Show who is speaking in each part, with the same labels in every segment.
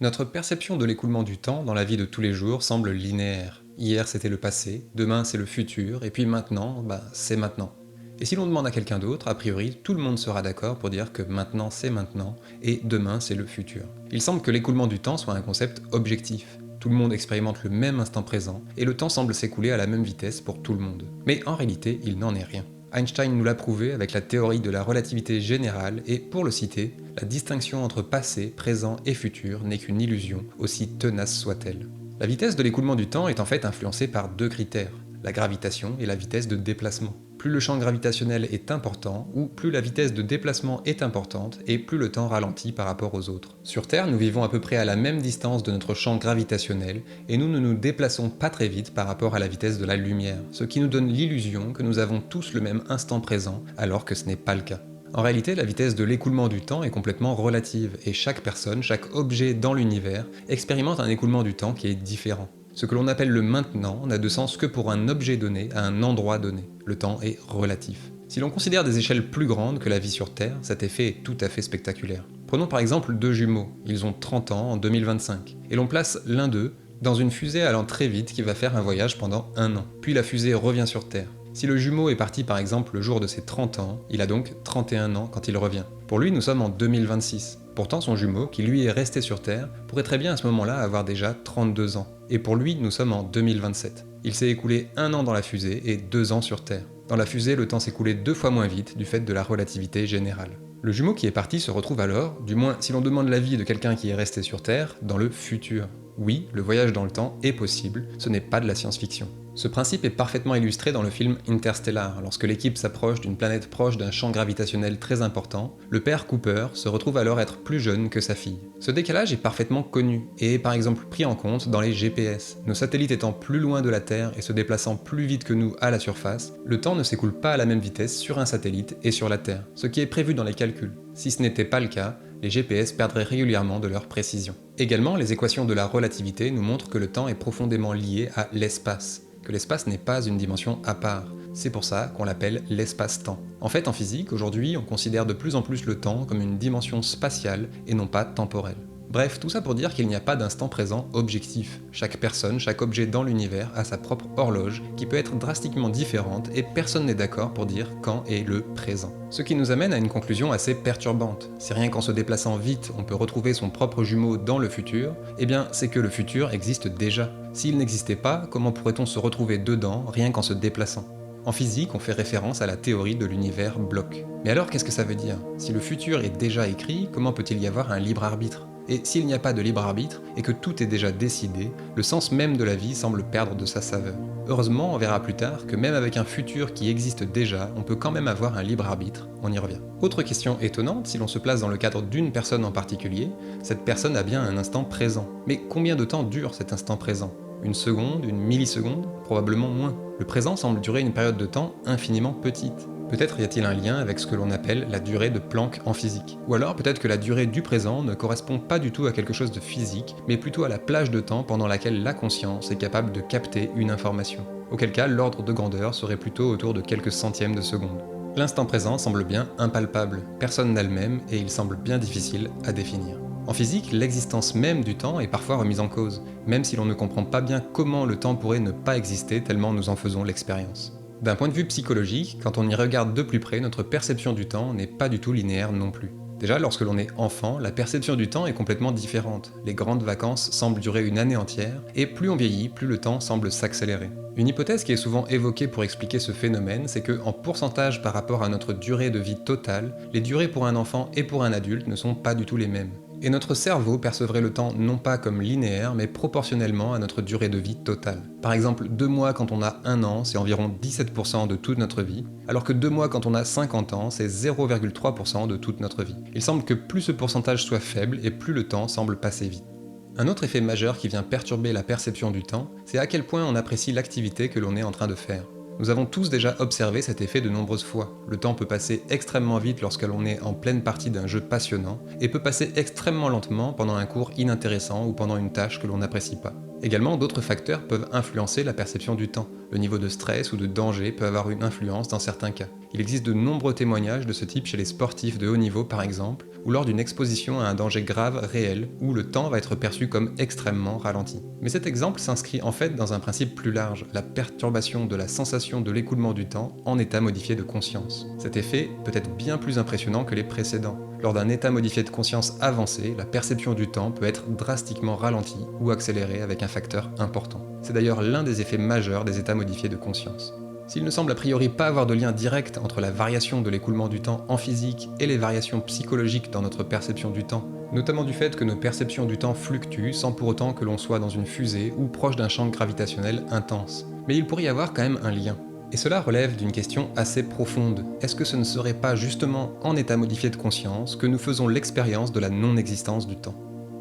Speaker 1: Notre perception de l'écoulement du temps dans la vie de tous les jours semble linéaire. Hier c'était le passé, demain c'est le futur, et puis maintenant, c'est maintenant. Et si l'on demande à quelqu'un d'autre, a priori, tout le monde sera d'accord pour dire que maintenant c'est maintenant, et demain c'est le futur. Il semble que l'écoulement du temps soit un concept objectif. Tout le monde expérimente le même instant présent, et le temps semble s'écouler à la même vitesse pour tout le monde. Mais en réalité, il n'en est rien. Einstein nous l'a prouvé avec la théorie de la relativité générale et, pour le citer, la distinction entre passé, présent et futur n'est qu'une illusion, aussi tenace soit-elle. La vitesse de l'écoulement du temps est en fait influencée par deux critères, la gravitation et la vitesse de déplacement. Plus le champ gravitationnel est important, ou plus la vitesse de déplacement est importante, et plus le temps ralentit par rapport aux autres. Sur Terre, nous vivons à peu près à la même distance de notre champ gravitationnel, et nous ne nous déplaçons pas très vite par rapport à la vitesse de la lumière, ce qui nous donne l'illusion que nous avons tous le même instant présent, alors que ce n'est pas le cas. En réalité, la vitesse de l'écoulement du temps est complètement relative, et chaque personne, chaque objet dans l'univers, expérimente un écoulement du temps qui est différent. Ce que l'on appelle le maintenant n'a de sens que pour un objet donné à un endroit donné. Le temps est relatif. Si l'on considère des échelles plus grandes que la vie sur Terre, cet effet est tout à fait spectaculaire. Prenons par exemple deux jumeaux, ils ont 30 ans en 2025, et l'on place l'un d'eux dans une fusée allant très vite qui va faire un voyage pendant 1 an. Puis la fusée revient sur Terre. Si le jumeau est parti par exemple le jour de ses 30 ans, il a donc 31 ans quand il revient. Pour lui, nous sommes en 2026. Pourtant, son jumeau, qui lui est resté sur Terre, pourrait très bien à ce moment-là avoir déjà 32 ans. Et pour lui, nous sommes en 2027. Il s'est écoulé 1 an dans la fusée et 2 ans sur Terre. Dans la fusée, le temps s'est écoulé 2 fois moins vite du fait de la relativité générale. Le jumeau qui est parti se retrouve alors, du moins si l'on demande l'avis de quelqu'un qui est resté sur Terre, dans le futur. Oui, le voyage dans le temps est possible, ce n'est pas de la science-fiction. Ce principe est parfaitement illustré dans le film Interstellar, lorsque l'équipe s'approche d'une planète proche d'un champ gravitationnel très important, le père Cooper se retrouve alors être plus jeune que sa fille. Ce décalage est parfaitement connu, et est par exemple pris en compte dans les GPS. Nos satellites étant plus loin de la Terre et se déplaçant plus vite que nous à la surface, le temps ne s'écoule pas à la même vitesse sur un satellite et sur la Terre, ce qui est prévu dans les calculs. Si ce n'était pas le cas, les GPS perdraient régulièrement de leur précision. Également, les équations de la relativité nous montrent que le temps est profondément lié à l'espace, que l'espace n'est pas une dimension à part. C'est pour ça qu'on l'appelle l'espace-temps. En fait, en physique, aujourd'hui, on considère de plus en plus le temps comme une dimension spatiale et non pas temporelle. Bref, tout ça pour dire qu'il n'y a pas d'instant présent objectif. Chaque personne, chaque objet dans l'univers a sa propre horloge qui peut être drastiquement différente et personne n'est d'accord pour dire quand est le présent. Ce qui nous amène à une conclusion assez perturbante. Si rien qu'en se déplaçant vite, on peut retrouver son propre jumeau dans le futur, eh bien c'est que le futur existe déjà. S'il n'existait pas, comment pourrait-on se retrouver dedans rien qu'en se déplaçant ? En physique, on fait référence à la théorie de l'univers bloc. Mais alors qu'est-ce que ça veut dire ? Si le futur est déjà écrit, comment peut-il y avoir un libre arbitre ? Et s'il n'y a pas de libre arbitre, et que tout est déjà décidé, le sens même de la vie semble perdre de sa saveur. Heureusement, on verra plus tard que même avec un futur qui existe déjà, on peut quand même avoir un libre arbitre, on y revient. Autre question étonnante, si l'on se place dans le cadre d'une personne en particulier, cette personne a bien un instant présent. Mais combien de temps dure cet instant présent ? Une seconde, une milliseconde ? Probablement moins. Le présent semble durer une période de temps infiniment petite. Peut-être y a-t-il un lien avec ce que l'on appelle la durée de Planck en physique. Ou alors peut-être que la durée du présent ne correspond pas du tout à quelque chose de physique, mais plutôt à la plage de temps pendant laquelle la conscience est capable de capter une information. Auquel cas, l'ordre de grandeur serait plutôt autour de quelques centièmes de seconde. L'instant présent semble bien impalpable, personne n'a le même et il semble bien difficile à définir. En physique, l'existence même du temps est parfois remise en cause, même si l'on ne comprend pas bien comment le temps pourrait ne pas exister tellement nous en faisons l'expérience. D'un point de vue psychologique, quand on y regarde de plus près, notre perception du temps n'est pas du tout linéaire non plus. Déjà, lorsque l'on est enfant, la perception du temps est complètement différente. Les grandes vacances semblent durer une année entière, et plus on vieillit, plus le temps semble s'accélérer. Une hypothèse qui est souvent évoquée pour expliquer ce phénomène, c'est que, en pourcentage par rapport à notre durée de vie totale, les durées pour un enfant et pour un adulte ne sont pas du tout les mêmes. Et notre cerveau percevrait le temps non pas comme linéaire, mais proportionnellement à notre durée de vie totale. Par exemple, 2 mois quand on a 1 an, c'est environ 17% de toute notre vie, alors que 2 mois quand on a 50 ans, c'est 0,3% de toute notre vie. Il semble que plus ce pourcentage soit faible et plus le temps semble passer vite. Un autre effet majeur qui vient perturber la perception du temps, c'est à quel point on apprécie l'activité que l'on est en train de faire. Nous avons tous déjà observé cet effet de nombreuses fois. Le temps peut passer extrêmement vite lorsque l'on est en pleine partie d'un jeu passionnant, et peut passer extrêmement lentement pendant un cours inintéressant ou pendant une tâche que l'on n'apprécie pas. Également, d'autres facteurs peuvent influencer la perception du temps. Le niveau de stress ou de danger peut avoir une influence dans certains cas. Il existe de nombreux témoignages de ce type chez les sportifs de haut niveau par exemple, ou lors d'une exposition à un danger grave réel, où le temps va être perçu comme extrêmement ralenti. Mais cet exemple s'inscrit en fait dans un principe plus large, la perturbation de la sensation de l'écoulement du temps en état modifié de conscience. Cet effet peut être bien plus impressionnant que les précédents. Lors d'un état modifié de conscience avancé, la perception du temps peut être drastiquement ralentie ou accélérée avec un facteur important. C'est d'ailleurs l'un des effets majeurs des états modifiés de conscience. S'il ne semble a priori pas avoir de lien direct entre la variation de l'écoulement du temps en physique et les variations psychologiques dans notre perception du temps, notamment du fait que nos perceptions du temps fluctuent sans pour autant que l'on soit dans une fusée ou proche d'un champ gravitationnel intense. Mais il pourrait y avoir quand même un lien. Et cela relève d'une question assez profonde. Est-ce que ce ne serait pas justement en état modifié de conscience que nous faisons l'expérience de la non-existence du temps ?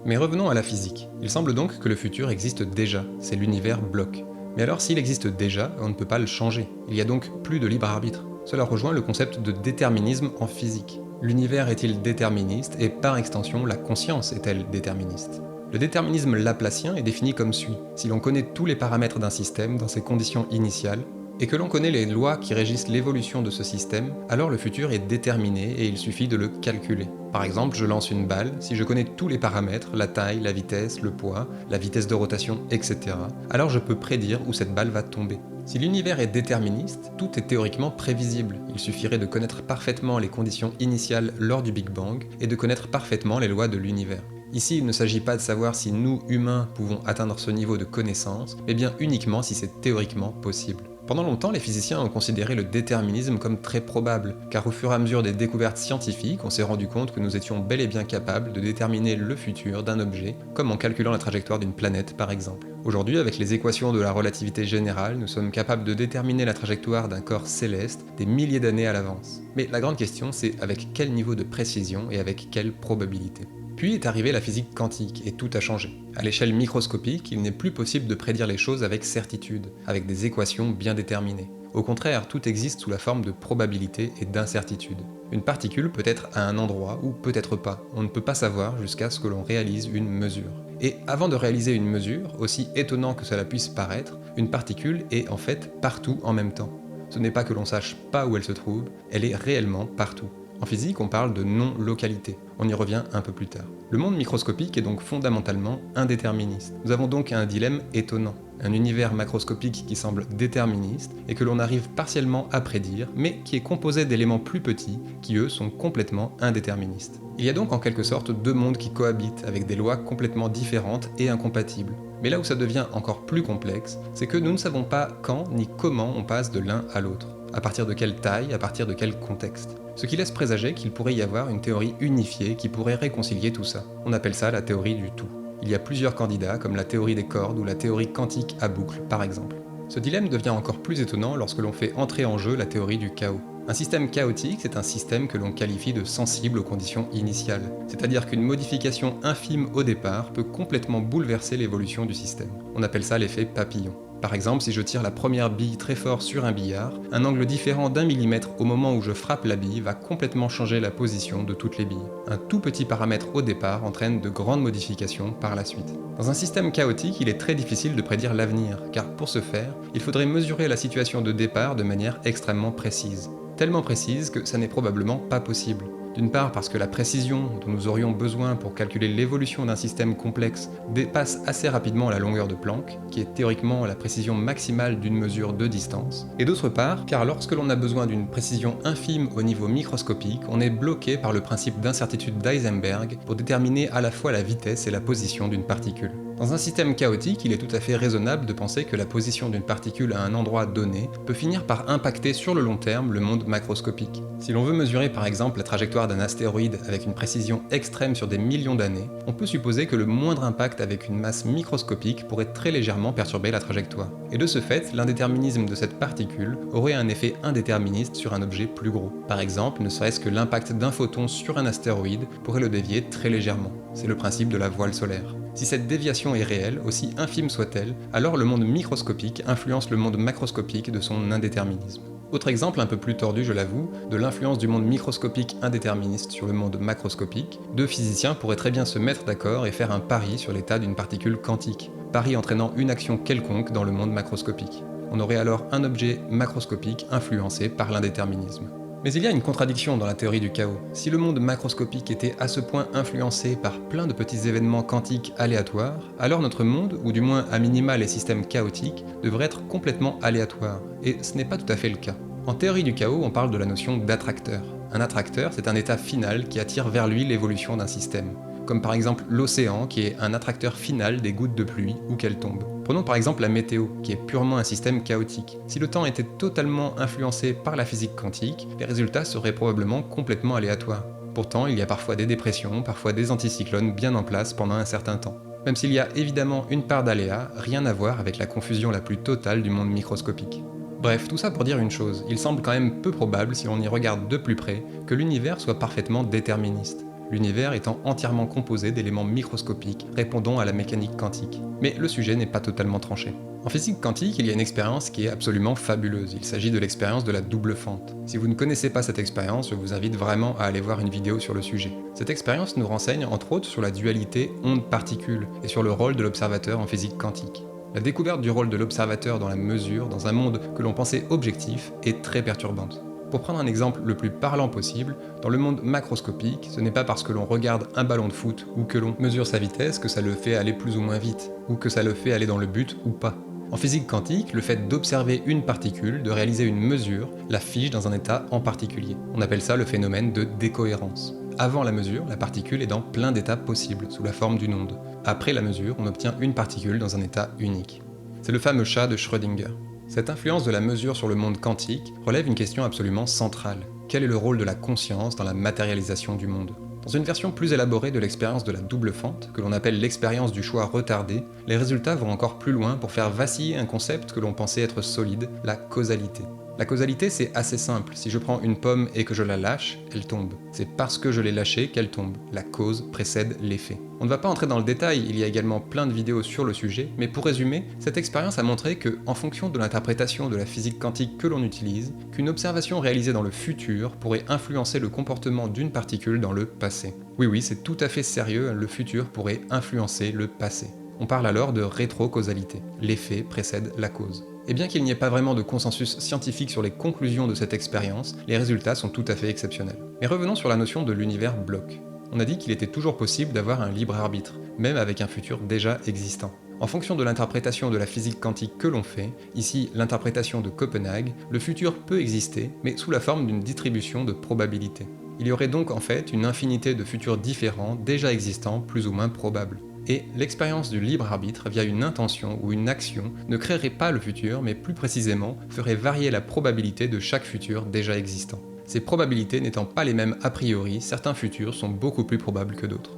Speaker 1: Mais revenons à la physique. Il semble donc que le futur existe déjà, c'est l'univers bloc. Mais alors s'il existe déjà, on ne peut pas le changer. Il y a donc plus de libre arbitre. Cela rejoint le concept de déterminisme en physique. L'univers est-il déterministe et par extension la conscience est-elle déterministe ? Le déterminisme laplacien est défini comme suit. Si l'on connaît tous les paramètres d'un système dans ses conditions initiales, et que l'on connaît les lois qui régissent l'évolution de ce système, alors le futur est déterminé et il suffit de le calculer. Par exemple, je lance une balle, si je connais tous les paramètres, la taille, la vitesse, le poids, la vitesse de rotation, etc., alors je peux prédire où cette balle va tomber. Si l'univers est déterministe, tout est théoriquement prévisible. Il suffirait de connaître parfaitement les conditions initiales lors du Big Bang et de connaître parfaitement les lois de l'univers. Ici, il ne s'agit pas de savoir si nous, humains, pouvons atteindre ce niveau de connaissance, mais bien uniquement si c'est théoriquement possible. Pendant longtemps, les physiciens ont considéré le déterminisme comme très probable, car au fur et à mesure des découvertes scientifiques, on s'est rendu compte que nous étions bel et bien capables de déterminer le futur d'un objet, comme en calculant la trajectoire d'une planète par exemple. Aujourd'hui, avec les équations de la relativité générale, nous sommes capables de déterminer la trajectoire d'un corps céleste des milliers d'années à l'avance. Mais la grande question, c'est avec quel niveau de précision et avec quelle probabilité ? Puis est arrivée la physique quantique et tout a changé. À l'échelle microscopique, il n'est plus possible de prédire les choses avec certitude, avec des équations bien déterminées. Au contraire, tout existe sous la forme de probabilité et d'incertitude. Une particule peut être à un endroit ou peut-être pas. On ne peut pas savoir jusqu'à ce que l'on réalise une mesure. Et avant de réaliser une mesure, aussi étonnant que cela puisse paraître, une particule est en fait partout en même temps. Ce n'est pas que l'on sache pas où elle se trouve, elle est réellement partout. En physique, on parle de non-localité. On y revient un peu plus tard. Le monde microscopique est donc fondamentalement indéterministe. Nous avons donc un dilemme étonnant. Un univers macroscopique qui semble déterministe et que l'on arrive partiellement à prédire, mais qui est composé d'éléments plus petits qui, eux, sont complètement indéterministes. Il y a donc en quelque sorte deux mondes qui cohabitent avec des lois complètement différentes et incompatibles. Mais là où ça devient encore plus complexe, c'est que nous ne savons pas quand ni comment on passe de l'un à l'autre. À partir de quelle taille, à partir de quel contexte. Ce qui laisse présager qu'il pourrait y avoir une théorie unifiée qui pourrait réconcilier tout ça. On appelle ça la théorie du tout. Il y a plusieurs candidats, comme la théorie des cordes ou la théorie quantique à boucle, par exemple. Ce dilemme devient encore plus étonnant lorsque l'on fait entrer en jeu la théorie du chaos. Un système chaotique, c'est un système que l'on qualifie de sensible aux conditions initiales. C'est-à-dire qu'une modification infime au départ peut complètement bouleverser l'évolution du système. On appelle ça l'effet papillon. Par exemple, si je tire la première bille très fort sur un billard, un angle différent d'1 millimètre au moment où je frappe la bille va complètement changer la position de toutes les billes. Un tout petit paramètre au départ entraîne de grandes modifications par la suite. Dans un système chaotique, il est très difficile de prédire l'avenir, car pour ce faire, il faudrait mesurer la situation de départ de manière extrêmement précise. Tellement précise que ça n'est probablement pas possible. D'une part parce que la précision dont nous aurions besoin pour calculer l'évolution d'un système complexe dépasse assez rapidement la longueur de Planck, qui est théoriquement la précision maximale d'une mesure de distance, et d'autre part car lorsque l'on a besoin d'une précision infime au niveau microscopique, on est bloqué par le principe d'incertitude d'Heisenberg pour déterminer à la fois la vitesse et la position d'une particule. Dans un système chaotique, il est tout à fait raisonnable de penser que la position d'une particule à un endroit donné peut finir par impacter sur le long terme le monde macroscopique. Si l'on veut mesurer par exemple la trajectoire d'un astéroïde avec une précision extrême sur des millions d'années, on peut supposer que le moindre impact avec une masse microscopique pourrait très légèrement perturber la trajectoire. Et de ce fait, l'indéterminisme de cette particule aurait un effet indéterministe sur un objet plus gros. Par exemple, ne serait-ce que l'impact d'un photon sur un astéroïde pourrait le dévier très légèrement. C'est le principe de la voile solaire. Si cette déviation est réelle, aussi infime soit-elle, alors le monde microscopique influence le monde macroscopique de son indéterminisme. Autre exemple un peu plus tordu, je l'avoue, de l'influence du monde microscopique indéterministe sur le monde macroscopique, deux physiciens pourraient très bien se mettre d'accord et faire un pari sur l'état d'une particule quantique, pari entraînant une action quelconque dans le monde macroscopique. On aurait alors un objet macroscopique influencé par l'indéterminisme. Mais il y a une contradiction dans la théorie du chaos. Si le monde macroscopique était à ce point influencé par plein de petits événements quantiques aléatoires, alors notre monde, ou du moins à minima les systèmes chaotiques, devraient être complètement aléatoires. Et ce n'est pas tout à fait le cas. En théorie du chaos, on parle de la notion d'attracteur. Un attracteur, c'est un état final qui attire vers lui l'évolution d'un système. Comme par exemple l'océan, qui est un attracteur final des gouttes de pluie où qu'elles tombent. Prenons par exemple la météo, qui est purement un système chaotique. Si le temps était totalement influencé par la physique quantique, les résultats seraient probablement complètement aléatoires. Pourtant, il y a parfois des dépressions, parfois des anticyclones bien en place pendant un certain temps. Même s'il y a évidemment une part d'aléa, rien à voir avec la confusion la plus totale du monde microscopique. Bref, tout ça pour dire une chose, il semble quand même peu probable, si on y regarde de plus près, que l'univers soit parfaitement déterministe. L'univers étant entièrement composé d'éléments microscopiques répondant à la mécanique quantique. Mais le sujet n'est pas totalement tranché. En physique quantique, il y a une expérience qui est absolument fabuleuse. Il s'agit de l'expérience de la double fente. Si vous ne connaissez pas cette expérience, je vous invite vraiment à aller voir une vidéo sur le sujet. Cette expérience nous renseigne entre autres sur la dualité onde-particule et sur le rôle de l'observateur en physique quantique. La découverte du rôle de l'observateur dans la mesure, dans un monde que l'on pensait objectif, est très perturbante. Pour prendre un exemple le plus parlant possible, dans le monde macroscopique, ce n'est pas parce que l'on regarde un ballon de foot ou que l'on mesure sa vitesse que ça le fait aller plus ou moins vite, ou que ça le fait aller dans le but ou pas. En physique quantique, le fait d'observer une particule, de réaliser une mesure, la fige dans un état en particulier. On appelle ça le phénomène de décohérence. Avant la mesure, la particule est dans plein d'états possibles, sous la forme d'une onde. Après la mesure, on obtient une particule dans un état unique. C'est le fameux chat de Schrödinger. Cette influence de la mesure sur le monde quantique relève une question absolument centrale. Quel est le rôle de la conscience dans la matérialisation du monde ? Dans une version plus élaborée de l'expérience de la double fente, que l'on appelle l'expérience du choix retardé, les résultats vont encore plus loin pour faire vaciller un concept que l'on pensait être solide, la causalité. La causalité, c'est assez simple. Si je prends une pomme et que je la lâche, elle tombe. C'est parce que je l'ai lâchée qu'elle tombe. La cause précède l'effet. On ne va pas entrer dans le détail, il y a également plein de vidéos sur le sujet, mais pour résumer, cette expérience a montré que, en fonction de l'interprétation de la physique quantique que l'on utilise, qu'une observation réalisée dans le futur pourrait influencer le comportement d'une particule dans le passé. Oui, c'est tout à fait sérieux, le futur pourrait influencer le passé. On parle alors de rétrocausalité. L'effet précède la cause. Et bien qu'il n'y ait pas vraiment de consensus scientifique sur les conclusions de cette expérience, les résultats sont tout à fait exceptionnels. Mais revenons sur la notion de l'univers bloc. On a dit qu'il était toujours possible d'avoir un libre arbitre, même avec un futur déjà existant. En fonction de l'interprétation de la physique quantique que l'on fait, ici l'interprétation de Copenhague, le futur peut exister, mais sous la forme d'une distribution de probabilités. Il y aurait donc en fait une infinité de futurs différents, déjà existants, plus ou moins probables. Et l'expérience du libre arbitre via une intention ou une action ne créerait pas le futur, mais plus précisément ferait varier la probabilité de chaque futur déjà existant. Ces probabilités n'étant pas les mêmes a priori, certains futurs sont beaucoup plus probables que d'autres.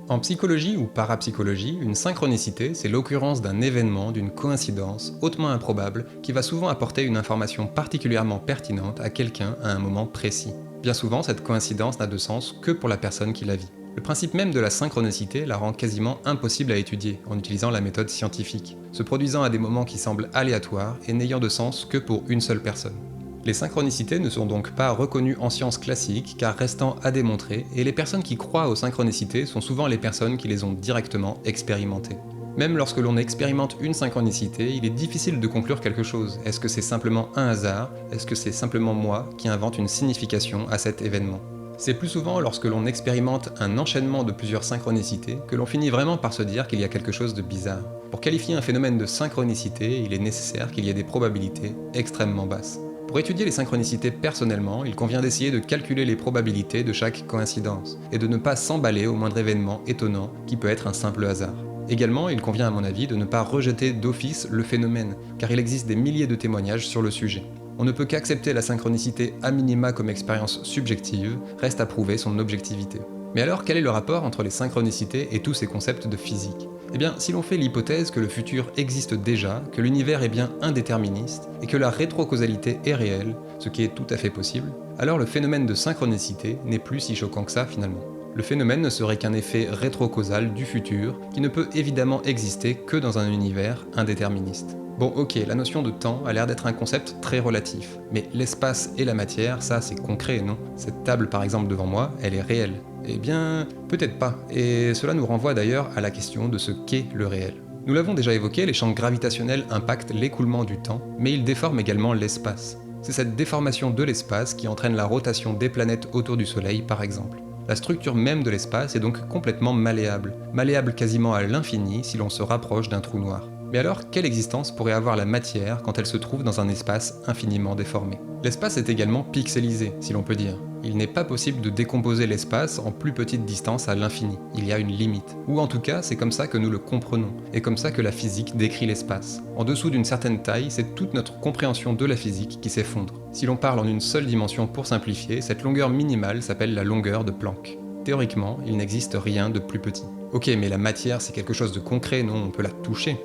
Speaker 1: En psychologie ou parapsychologie, une synchronicité, c'est l'occurrence d'un événement, d'une coïncidence hautement improbable qui va souvent apporter une information particulièrement pertinente à quelqu'un à un moment précis. Bien souvent, cette coïncidence n'a de sens que pour la personne qui la vit. Le principe même de la synchronicité la rend quasiment impossible à étudier en utilisant la méthode scientifique, se produisant à des moments qui semblent aléatoires et n'ayant de sens que pour une seule personne. Les synchronicités ne sont donc pas reconnues en sciences classiques car restant à démontrer, et les personnes qui croient aux synchronicités sont souvent les personnes qui les ont directement expérimentées. Même lorsque l'on expérimente une synchronicité, il est difficile de conclure quelque chose. Est-ce que c'est simplement un hasard ? Est-ce que c'est simplement moi qui invente une signification à cet événement ? C'est plus souvent lorsque l'on expérimente un enchaînement de plusieurs synchronicités que l'on finit vraiment par se dire qu'il y a quelque chose de bizarre. Pour qualifier un phénomène de synchronicité, il est nécessaire qu'il y ait des probabilités extrêmement basses. Pour étudier les synchronicités personnellement, il convient d'essayer de calculer les probabilités de chaque coïncidence, et de ne pas s'emballer au moindre événement étonnant qui peut être un simple hasard. Également, il convient à mon avis de ne pas rejeter d'office le phénomène, car il existe des milliers de témoignages sur le sujet. On ne peut qu'accepter la synchronicité a minima comme expérience subjective, reste à prouver son objectivité. Mais alors, quel est le rapport entre les synchronicités et tous ces concepts de physique ? Eh bien, si l'on fait l'hypothèse que le futur existe déjà, que l'univers est bien indéterministe, et que la rétrocausalité est réelle, ce qui est tout à fait possible, alors le phénomène de synchronicité n'est plus si choquant que ça finalement. Le phénomène ne serait qu'un effet rétrocausal du futur, qui ne peut évidemment exister que dans un univers indéterministe. Bon ok, la notion de temps a l'air d'être un concept très relatif, mais l'espace et la matière, ça c'est concret, non ? Cette table par exemple devant moi, elle est réelle. Eh bien, peut-être pas, et cela nous renvoie d'ailleurs à la question de ce qu'est le réel. Nous l'avons déjà évoqué, les champs gravitationnels impactent l'écoulement du temps, mais ils déforment également l'espace. C'est cette déformation de l'espace qui entraîne la rotation des planètes autour du Soleil par exemple. La structure même de l'espace est donc complètement malléable quasiment à l'infini si l'on se rapproche d'un trou noir. Mais alors, quelle existence pourrait avoir la matière quand elle se trouve dans un espace infiniment déformé? L'espace est également pixelisé, si l'on peut dire. Il n'est pas possible de décomposer l'espace en plus petite distance à l'infini, il y a une limite. Ou en tout cas, c'est comme ça que nous le comprenons, et comme ça que la physique décrit l'espace. En dessous d'une certaine taille, c'est toute notre compréhension de la physique qui s'effondre. Si l'on parle en une seule dimension pour simplifier, cette longueur minimale s'appelle la longueur de Planck. Théoriquement, il n'existe rien de plus petit. Ok, mais la matière c'est quelque chose de concret, non, on peut la toucher.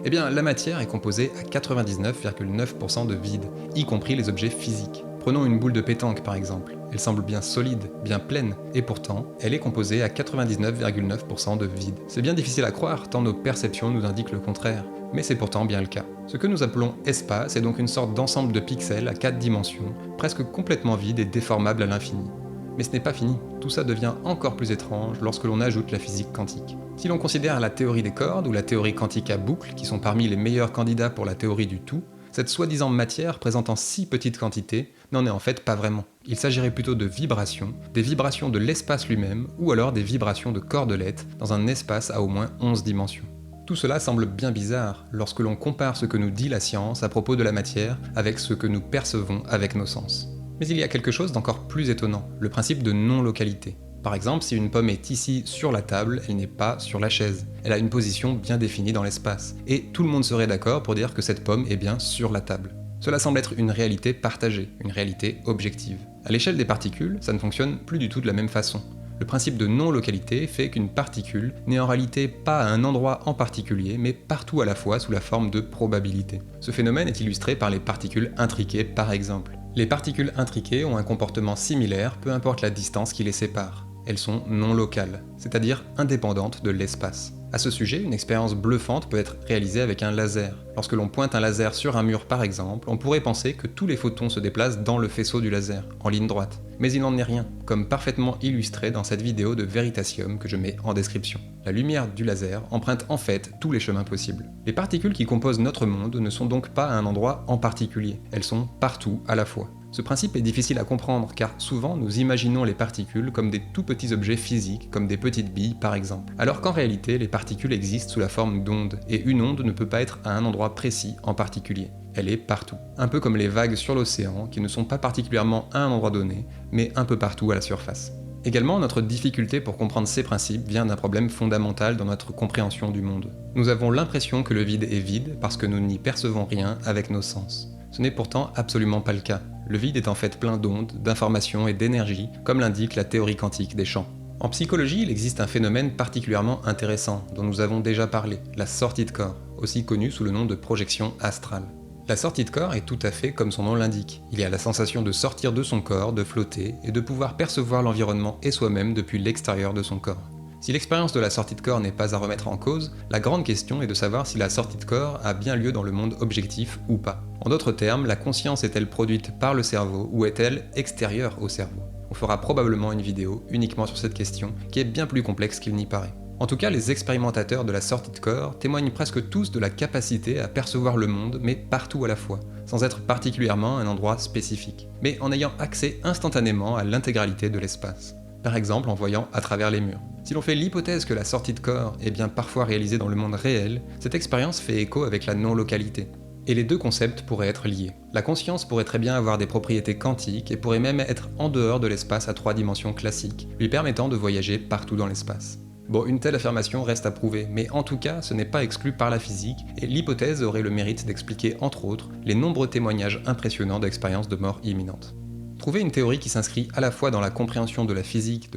Speaker 1: Eh bien, la matière est composée à 99,9% de vide, y compris les objets physiques. Prenons une boule de pétanque par exemple. Elle semble bien solide, bien pleine, et pourtant, elle est composée à 99,9% de vide. C'est bien difficile à croire, tant nos perceptions nous indiquent le contraire, mais c'est pourtant bien le cas. Ce que nous appelons espace est donc une sorte d'ensemble de pixels à 4 dimensions, presque complètement vide et déformable à l'infini. Mais ce n'est pas fini, tout ça devient encore plus étrange lorsque l'on ajoute la physique quantique. Si l'on considère la théorie des cordes ou la théorie quantique à boucles, qui sont parmi les meilleurs candidats pour la théorie du tout, cette soi-disant matière présente en si petite quantité n'en est en fait pas vraiment. Il s'agirait plutôt de vibrations, des vibrations de l'espace lui-même, ou alors des vibrations de cordelettes dans un espace à au moins 11 dimensions. Tout cela semble bien bizarre lorsque l'on compare ce que nous dit la science à propos de la matière avec ce que nous percevons avec nos sens. Mais il y a quelque chose d'encore plus étonnant, le principe de non-localité. Par exemple, si une pomme est ici sur la table, elle n'est pas sur la chaise. Elle a une position bien définie dans l'espace. Et tout le monde serait d'accord pour dire que cette pomme est bien sur la table. Cela semble être une réalité partagée, une réalité objective. À l'échelle des particules, ça ne fonctionne plus du tout de la même façon. Le principe de non-localité fait qu'une particule n'est en réalité pas à un endroit en particulier, mais partout à la fois sous la forme de probabilité. Ce phénomène est illustré par les particules intriquées par exemple. Les particules intriquées ont un comportement similaire, peu importe la distance qui les sépare. Elles sont non locales, c'est-à-dire indépendantes de l'espace. À ce sujet, une expérience bluffante peut être réalisée avec un laser. Lorsque l'on pointe un laser sur un mur par exemple, on pourrait penser que tous les photons se déplacent dans le faisceau du laser, en ligne droite. Mais il n'en est rien, comme parfaitement illustré dans cette vidéo de Veritasium que je mets en description. La lumière du laser emprunte en fait tous les chemins possibles. Les particules qui composent notre monde ne sont donc pas à un endroit en particulier, elles sont partout à la fois. Ce principe est difficile à comprendre car souvent nous imaginons les particules comme des tout petits objets physiques, comme des petites billes par exemple. Alors qu'en réalité, les particules existent sous la forme d'ondes, et une onde ne peut pas être à un endroit précis en particulier. Elle est partout. Un peu comme les vagues sur l'océan, qui ne sont pas particulièrement à un endroit donné, mais un peu partout à la surface. Également, notre difficulté pour comprendre ces principes vient d'un problème fondamental dans notre compréhension du monde. Nous avons l'impression que le vide est vide parce que nous n'y percevons rien avec nos sens. Ce n'est pourtant absolument pas le cas. Le vide est en fait plein d'ondes, d'informations et d'énergie, comme l'indique la théorie quantique des champs. En psychologie, il existe un phénomène particulièrement intéressant, dont nous avons déjà parlé, la sortie de corps, aussi connue sous le nom de projection astrale. La sortie de corps est tout à fait comme son nom l'indique. Il y a la sensation de sortir de son corps, de flotter, et de pouvoir percevoir l'environnement et soi-même depuis l'extérieur de son corps. Si l'expérience de la sortie de corps n'est pas à remettre en cause, la grande question est de savoir si la sortie de corps a bien lieu dans le monde objectif ou pas. En d'autres termes, la conscience est-elle produite par le cerveau ou est-elle extérieure au cerveau? On fera probablement une vidéo uniquement sur cette question, qui est bien plus complexe qu'il n'y paraît. En tout cas, les expérimentateurs de la sortie de corps témoignent presque tous de la capacité à percevoir le monde, mais partout à la fois, sans être particulièrement à un endroit spécifique, mais en ayant accès instantanément à l'intégralité de l'espace. Par exemple en voyant à travers les murs. Si l'on fait l'hypothèse que la sortie de corps est bien parfois réalisée dans le monde réel, cette expérience fait écho avec la non-localité. Et les deux concepts pourraient être liés. La conscience pourrait très bien avoir des propriétés quantiques et pourrait même être en dehors de l'espace à 3 dimensions classique, lui permettant de voyager partout dans l'espace. Bon, une telle affirmation reste à prouver, mais en tout cas, ce n'est pas exclu par la physique, et l'hypothèse aurait le mérite d'expliquer, entre autres, les nombreux témoignages impressionnants d'expériences de mort imminente. Trouver une théorie qui s'inscrit à la fois dans la compréhension de la physique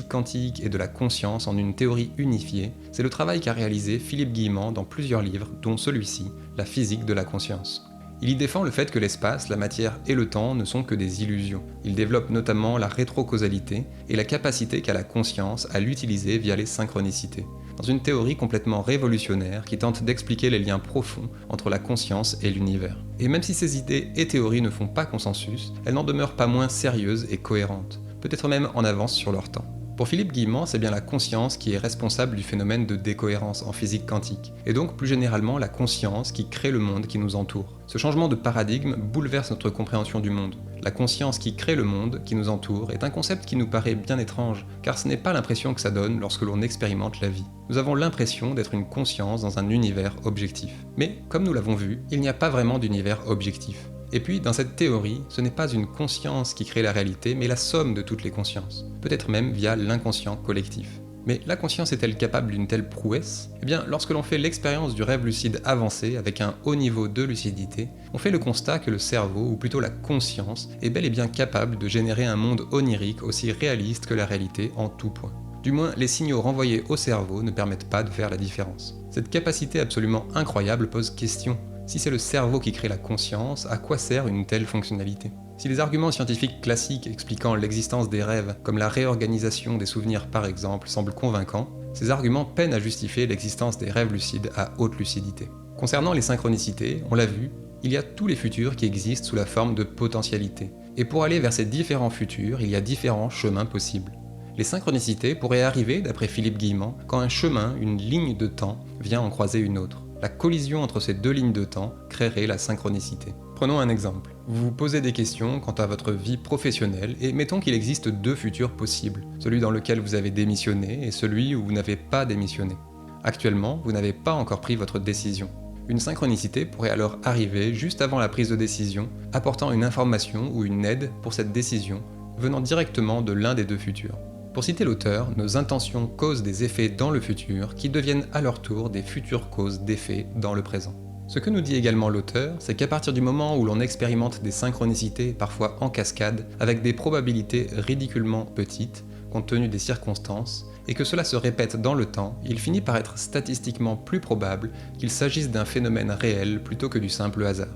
Speaker 1: quantique et de la conscience en une théorie unifiée, c'est le travail qu'a réalisé Philippe Guillemant dans plusieurs livres, dont celui-ci, La physique de la conscience. Il y défend le fait que l'espace, la matière et le temps ne sont que des illusions. Il développe notamment la rétrocausalité et la capacité qu'a la conscience à l'utiliser via les synchronicités, dans une théorie complètement révolutionnaire qui tente d'expliquer les liens profonds entre la conscience et l'univers. Et même si ces idées et théories ne font pas consensus, elles n'en demeurent pas moins sérieuses et cohérentes, peut-être même en avance sur leur temps. Pour Philippe Guillemant, c'est bien la conscience qui est responsable du phénomène de décohérence en physique quantique, et donc plus généralement la conscience qui crée le monde qui nous entoure. Ce changement de paradigme bouleverse notre compréhension du monde. La conscience qui crée le monde qui nous entoure est un concept qui nous paraît bien étrange, car ce n'est pas l'impression que ça donne lorsque l'on expérimente la vie. Nous avons l'impression d'être une conscience dans un univers objectif. Mais, comme nous l'avons vu, il n'y a pas vraiment d'univers objectif. Et puis, dans cette théorie, ce n'est pas une conscience qui crée la réalité, mais la somme de toutes les consciences, peut-être même via l'inconscient collectif. Mais la conscience est-elle capable d'une telle prouesse ? Eh bien, lorsque l'on fait l'expérience du rêve lucide avancé avec un haut niveau de lucidité, on fait le constat que le cerveau, ou plutôt la conscience, est bel et bien capable de générer un monde onirique aussi réaliste que la réalité en tout point. Du moins, les signaux renvoyés au cerveau ne permettent pas de faire la différence. Cette capacité absolument incroyable pose question. Si c'est le cerveau qui crée la conscience, à quoi sert une telle fonctionnalité ? Si les arguments scientifiques classiques expliquant l'existence des rêves, comme la réorganisation des souvenirs par exemple, semblent convaincants, ces arguments peinent à justifier l'existence des rêves lucides à haute lucidité. Concernant les synchronicités, on l'a vu, il y a tous les futurs qui existent sous la forme de potentialités. Et pour aller vers ces différents futurs, il y a différents chemins possibles. Les synchronicités pourraient arriver, d'après Philippe Guillemant, quand un chemin, une ligne de temps, vient en croiser une autre. La collision entre ces deux lignes de temps créerait la synchronicité. Prenons un exemple. Vous vous posez des questions quant à votre vie professionnelle et mettons qu'il existe deux futurs possibles, celui dans lequel vous avez démissionné et celui où vous n'avez pas démissionné. Actuellement, vous n'avez pas encore pris votre décision. Une synchronicité pourrait alors arriver juste avant la prise de décision, apportant une information ou une aide pour cette décision, venant directement de l'un des deux futurs. Pour citer l'auteur, nos intentions causent des effets dans le futur qui deviennent à leur tour des futures causes d'effets dans le présent. Ce que nous dit également l'auteur, c'est qu'à partir du moment où l'on expérimente des synchronicités, parfois en cascade, avec des probabilités ridiculement petites, compte tenu des circonstances, et que cela se répète dans le temps, il finit par être statistiquement plus probable qu'il s'agisse d'un phénomène réel plutôt que du simple hasard.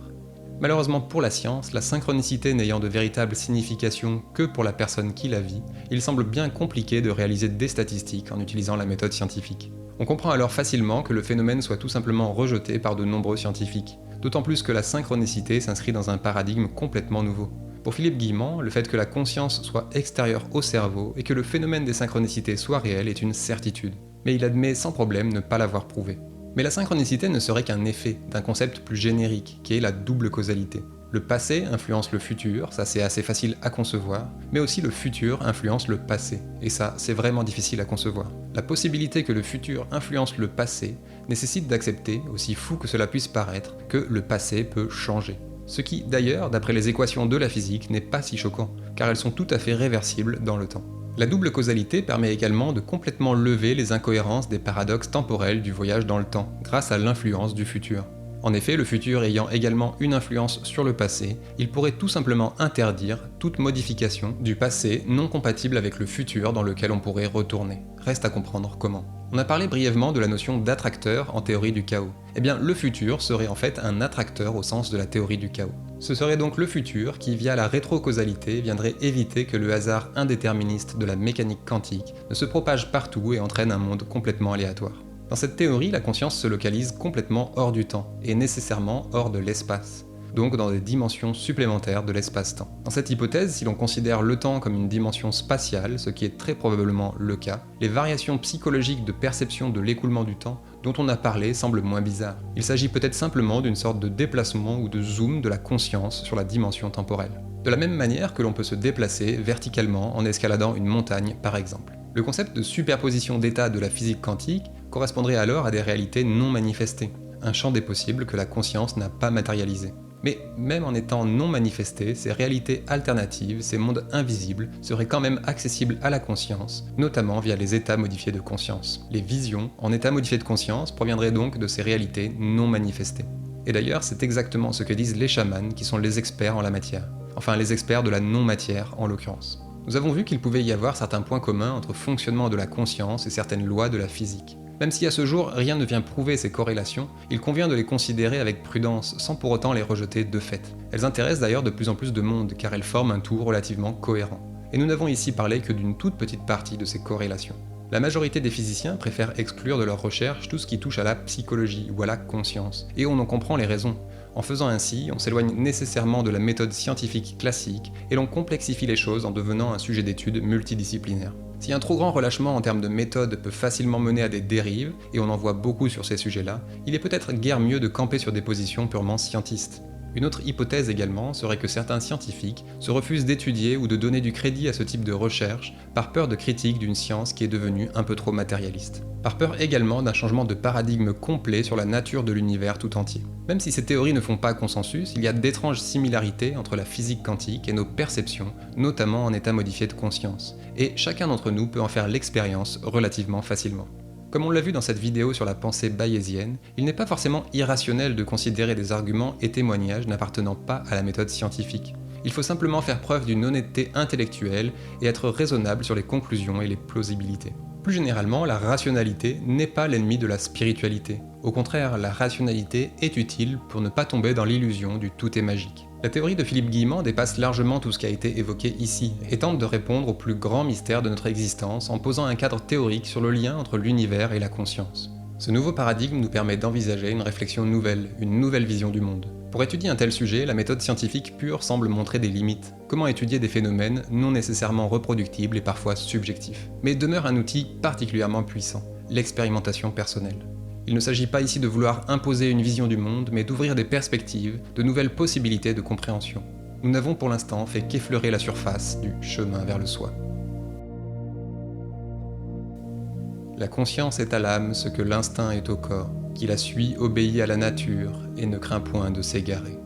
Speaker 1: Malheureusement pour la science, la synchronicité n'ayant de véritable signification que pour la personne qui la vit, il semble bien compliqué de réaliser des statistiques en utilisant la méthode scientifique. On comprend alors facilement que le phénomène soit tout simplement rejeté par de nombreux scientifiques, d'autant plus que la synchronicité s'inscrit dans un paradigme complètement nouveau. Pour Philippe Guillemant, le fait que la conscience soit extérieure au cerveau et que le phénomène des synchronicités soit réel est une certitude, mais il admet sans problème ne pas l'avoir prouvé. Mais la synchronicité ne serait qu'un effet d'un concept plus générique, qui est la double causalité. Le passé influence le futur, ça c'est assez facile à concevoir, mais aussi le futur influence le passé, et ça c'est vraiment difficile à concevoir. La possibilité que le futur influence le passé nécessite d'accepter, aussi fou que cela puisse paraître, que le passé peut changer. Ce qui, d'ailleurs, d'après les équations de la physique, n'est pas si choquant, car elles sont tout à fait réversibles dans le temps. La double causalité permet également de complètement lever les incohérences des paradoxes temporels du voyage dans le temps, grâce à l'influence du futur. En effet, le futur ayant également une influence sur le passé, il pourrait tout simplement interdire toute modification du passé non compatible avec le futur dans lequel on pourrait retourner. Reste à comprendre comment. On a parlé brièvement de la notion d'attracteur en théorie du chaos. Eh bien, le futur serait en fait un attracteur au sens de la théorie du chaos. Ce serait donc le futur qui, via la rétrocausalité, viendrait éviter que le hasard indéterministe de la mécanique quantique ne se propage partout et entraîne un monde complètement aléatoire. Dans cette théorie, la conscience se localise complètement hors du temps, et nécessairement hors de l'espace, donc dans des dimensions supplémentaires de l'espace-temps. Dans cette hypothèse, si l'on considère le temps comme une dimension spatiale, ce qui est très probablement le cas, les variations psychologiques de perception de l'écoulement du temps dont on a parlé semblent moins bizarres. Il s'agit peut-être simplement d'une sorte de déplacement ou de zoom de la conscience sur la dimension temporelle. De la même manière que l'on peut se déplacer verticalement en escaladant une montagne par exemple. Le concept de superposition d'états de la physique quantique correspondrait alors à des réalités non manifestées, un champ des possibles que la conscience n'a pas matérialisé. Mais même en étant non manifestés, ces réalités alternatives, ces mondes invisibles, seraient quand même accessibles à la conscience, notamment via les états modifiés de conscience. Les visions en état modifié de conscience proviendraient donc de ces réalités non manifestées. Et d'ailleurs, c'est exactement ce que disent les chamans qui sont les experts en la matière. Enfin, les experts de la non-matière en l'occurrence. Nous avons vu qu'il pouvait y avoir certains points communs entre fonctionnement de la conscience et certaines lois de la physique. Même si à ce jour rien ne vient prouver ces corrélations, il convient de les considérer avec prudence sans pour autant les rejeter de fait. Elles intéressent d'ailleurs de plus en plus de monde car elles forment un tout relativement cohérent. Et nous n'avons ici parlé que d'une toute petite partie de ces corrélations. La majorité des physiciens préfèrent exclure de leurs recherches tout ce qui touche à la psychologie ou à la conscience, et on en comprend les raisons. En faisant ainsi, on s'éloigne nécessairement de la méthode scientifique classique et l'on complexifie les choses en devenant un sujet d'étude multidisciplinaire. Si un trop grand relâchement en termes de méthode peut facilement mener à des dérives, et on en voit beaucoup sur ces sujets-là, il est peut-être guère mieux de camper sur des positions purement scientistes. Une autre hypothèse également serait que certains scientifiques se refusent d'étudier ou de donner du crédit à ce type de recherche par peur de critique d'une science qui est devenue un peu trop matérialiste. Par peur également d'un changement de paradigme complet sur la nature de l'univers tout entier. Même si ces théories ne font pas consensus, il y a d'étranges similarités entre la physique quantique et nos perceptions, notamment en état modifié de conscience, et chacun d'entre nous peut en faire l'expérience relativement facilement. Comme on l'a vu dans cette vidéo sur la pensée bayésienne, il n'est pas forcément irrationnel de considérer des arguments et témoignages n'appartenant pas à la méthode scientifique. Il faut simplement faire preuve d'une honnêteté intellectuelle et être raisonnable sur les conclusions et les plausibilités. Plus généralement, la rationalité n'est pas l'ennemi de la spiritualité. Au contraire, la rationalité est utile pour ne pas tomber dans l'illusion du tout est magique. La théorie de Philippe Guillemant dépasse largement tout ce qui a été évoqué ici, et tente de répondre au plus grand mystère de notre existence en posant un cadre théorique sur le lien entre l'univers et la conscience. Ce nouveau paradigme nous permet d'envisager une réflexion nouvelle, une nouvelle vision du monde. Pour étudier un tel sujet, la méthode scientifique pure semble montrer des limites. Comment étudier des phénomènes non nécessairement reproductibles et parfois subjectifs, mais demeure un outil particulièrement puissant, l'expérimentation personnelle. Il ne s'agit pas ici de vouloir imposer une vision du monde, mais d'ouvrir des perspectives, de nouvelles possibilités de compréhension. Nous n'avons pour l'instant fait qu'effleurer la surface du chemin vers le soi. La conscience est à l'âme ce que l'instinct est au corps, qui la suit obéit à la nature et ne craint point de s'égarer.